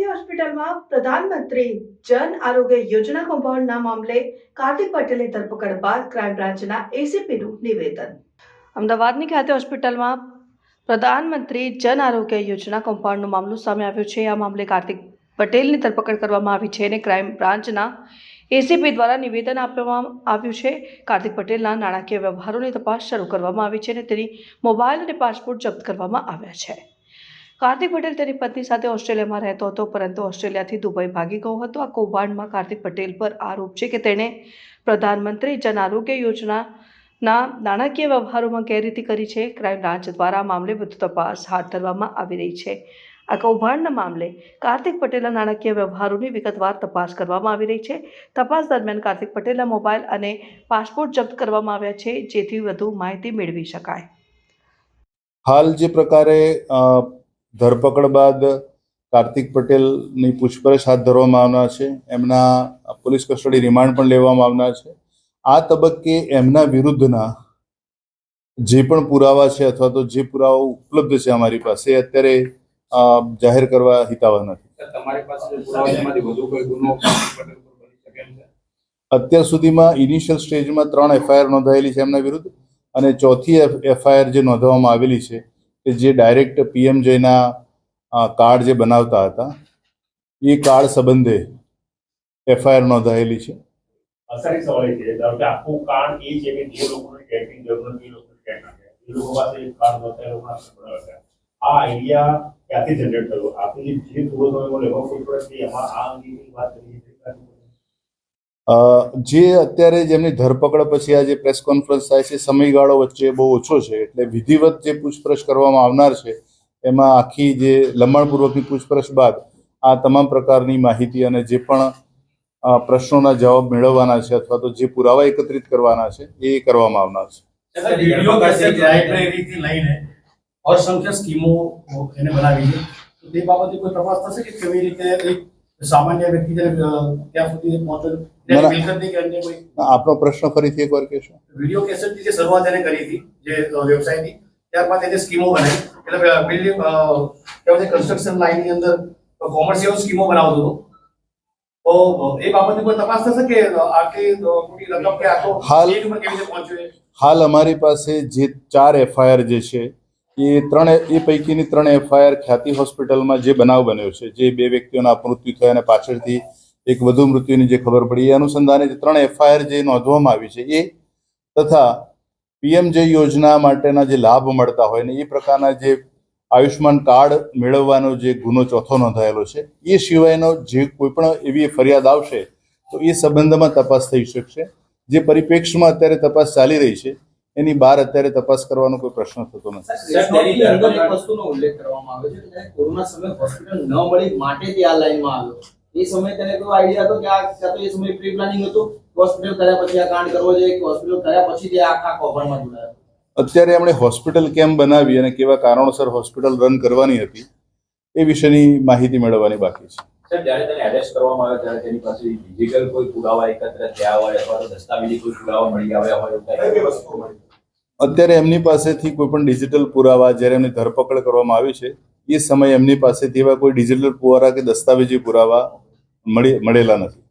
હોસ્પિટલમાં પ્રધાનમંત્રી જન આરોગ્ય યોજના કૌભાંડના મામલે કાર્તિક પટેલની ધરપકડ બાદ ક્રાઇમ બ્રાન્ચના એસીપીનું નિવેદન। અમદાવાદની ખ્યાતિ હોસ્પિટલમાં પ્રધાનમંત્રી જન આરોગ્ય યોજના કૌભાંડનો મામલો સામે આવ્યો છે। આ મામલે કાર્તિક પટેલની ધરપકડ કરવામાં આવી છે અને ક્રાઇમ બ્રાન્ચના એસીપી દ્વારા નિવેદન આપવામાં આવ્યું છે। કાર્તિક પટેલના નાણાકીય વ્યવહારોની તપાસ શરૂ કરવામાં આવી છે અને તેની મોબાઈલ અને પાસપોર્ટ જપ્ત કરવામાં આવ્યા છે। કાર્તિક પટેલ તેની પત્ની સાથે ઓસ્ટ્રેલિયામાં રહેતો હતો, પરંતુ ઓસ્ટ્રેલિયાથી દુબઈ ભાગી ગયો હતો। આ કૌભાંડમાં કાર્તિક પટેલ પર આરોપ છે કે તેણે પ્રધાનમંત્રી જન આરોગ્ય યોજનાના નાણાકીય વ્યવહારોમાં ગેરરીતિ કરી છે। ક્રાઇમ બ્રાન્ચ દ્વારા આ મામલે વધુ તપાસ હાથ ધરવામાં આવી રહી છે। આ કૌભાંડના મામલે કાર્તિક પટેલના નાણાકીય વ્યવહારોની વિગતવાર તપાસ કરવામાં આવી રહી છે। તપાસ દરમિયાન કાર્તિક પટેલના મોબાઈલ અને પાસપોર્ટ જપ્ત કરવામાં આવ્યા છે, જેથી વધુ માહિતી મેળવી શકાય। હાલ જે પ્રકારે ધરપકડ બાદ કાર્તિક પટેલની પૂછપરછ હાથ ધરવામાં આવનાર છે, એમના પોલીસ કસ્ટડી રિમાન્ડ પણ લેવામાં આવનાર છે। આ તબક્કે એમના વિરુદ્ધના જે પણ પુરાવા છે અથવા તો જે પુરાવા ઉપલબ્ધ છે અમારી પાસે, અત્યારે જાહેર કરવા હિતાવહ નથી। અત્યાર સુધીમાં ઇનિશિયલ સ્ટેજમાં 3 એફઆઈઆર નોંધાયેલી છે એમના વિરુદ્ધ, અને ચોથી એફઆઈઆર જે નોંધવામાં આવેલી છે કે જે ડાયરેક્ટ પીએમજેના કાર્ડ જે બનાવતા હતા એ કાર્ડ સંબંધે એફઆઈઆર નોંધાયેલી છે। અસરી સવાલ છે કે આખું કાર્ડ એ છે કે જે લોકોને ટેગની જરૂર નથી એ લોકોને ટેગ નાખે, એ લોકો પાસે એક કાર્ડ નહોતા, એ લોકોના સંપર્ક હતા। આ આઈડિયા ક્યાંથી જનરેટ થયો? આપની જે થોડો સમય લેવા કોઈ પડે એમાં આ અંગેની વાત કરી છે। જે અત્યારે જેમની ધરપકડ પછી આ જે પ્રેસ કોન્ફરન્સ થાય છે, સમયગાળો વચ્ચે બહુ ઓછો છે, એટલે વિધિવત જે પૂછપરછ કરવામાં આવનાર છે એમાં આખી જે લંબાણપૂર્વકની પૂછપરછ બાદ આ તમામ પ્રકારની માહિતી અને જે પણ પ્રશ્નોના જવાબ મેળવવાના છે અથવા તો જે પુરાવા એકત્રિત કરવાના છે એ કરવામાં આવનાર છે। અસંખ્ય સ્કીમો એને બનાવી છે, તો તે બાબતે કોઈ તપાસ થશે કે કેવી રીતે એક સામાન્ય વ્યક્તિ ત્યાં સુધી પહોંચે? આપનો પ્રશ્ન ફરીથી એકવાર કહેશો? વિડીયો કેસેટની જે શરૂઆત એને કરી હતી, જે વ્યવસાયની, ત્યારબાદ એને સ્કીમો બનાવી, એટલે બિલ્ડિંગ કન્સ્ટ્રક્શન લાઇનની અંદર કોમર્શિયલ સ્કીમો બનાવતો હતો, તો એ બાબતે કોઈ તપાસ થશે કે આટલી મોટી રકમ કે આખો કેવી રીતે પહોંચ્યો? હાલ અમારી પાસે જે 4 એફઆઈઆર જે છે એ પૈકીની 3 એફઆઈઆર ખ્યાતિ હોસ્પિટલમાં જે બનાવ બન્યો છે, જે 2 વ્યક્તિઓના મૃત્યુ થયા અને પાછળથી એક વધુ મૃત્યુની જે ખબર પડી, એ અનુસંધાને જે 3 એફઆઈઆર જે નોંધવામાં આવી છે એ, તથા પીએમજે યોજના માટેના જે લાભ મળતા હોય ને એ પ્રકારના જે આયુષ્માન કાર્ડ મેળવવાનો જે ગુનો ચોથો નોંધાયેલો છે, એ સિવાયનો જે કોઈ પણ એવી ફરિયાદ આવશે તો એ સંબંધમાં તપાસ થઈ શકશે। જે પરિપ્રેક્ષમાં અત્યારે તપાસ ચાલી રહી છે એની બહાર અત્યારે તપાસ કરવાનો કોઈ પ્રશ્ન થતો નથી। વસ્તુનો ઉલ્લેખ કરવામાં આવે છે કે કોરોના સમયે હોસ્પિટલ ન મળી માટે તે આ લાઈનમાં આવ્યો, એ સમયે તેને કોઈ આઈડિયા હતો કે આ તો એ સમયે પ્રી પ્લાનિંગ હતું, હોસ્પિટલ કર્યા પછી આ કાંડ કરવો જોઈએ કે હોસ્પિટલ કર્યા પછી તે આખા કૌભાંડમાં જોડાયો? અત્યારે એમણે હોસ્પિટલ કેમ બનાવી અને કેવા કારણોસર હોસ્પિટલ રન કરવાની હતી એ વિશેની માહિતી મેળવવાની બાકી છે। સર, જ્યારે તેને એરેસ્ટ કરવામાં આવ્યો ત્યારે તેની પાસે ડિજિટલ કોઈ પુરાવા એકત્ર થયા હોય અથવા દસ્તાવેજી કોઈ પુરાવા મળી આવ્યા હોય કઈ વસ્તુ મળી? અત્યારે એમની પાસેથી કોઈ પણ ડિજિટલ પુરાવા, જ્યારે એમની ધરપકડ કરવામાં આવી છે એ સમયે એમની પાસેથી એવા કોઈ ડિજિટલ પુરાવા કે દસ્તાવેજી પુરાવા મળેલા નથી।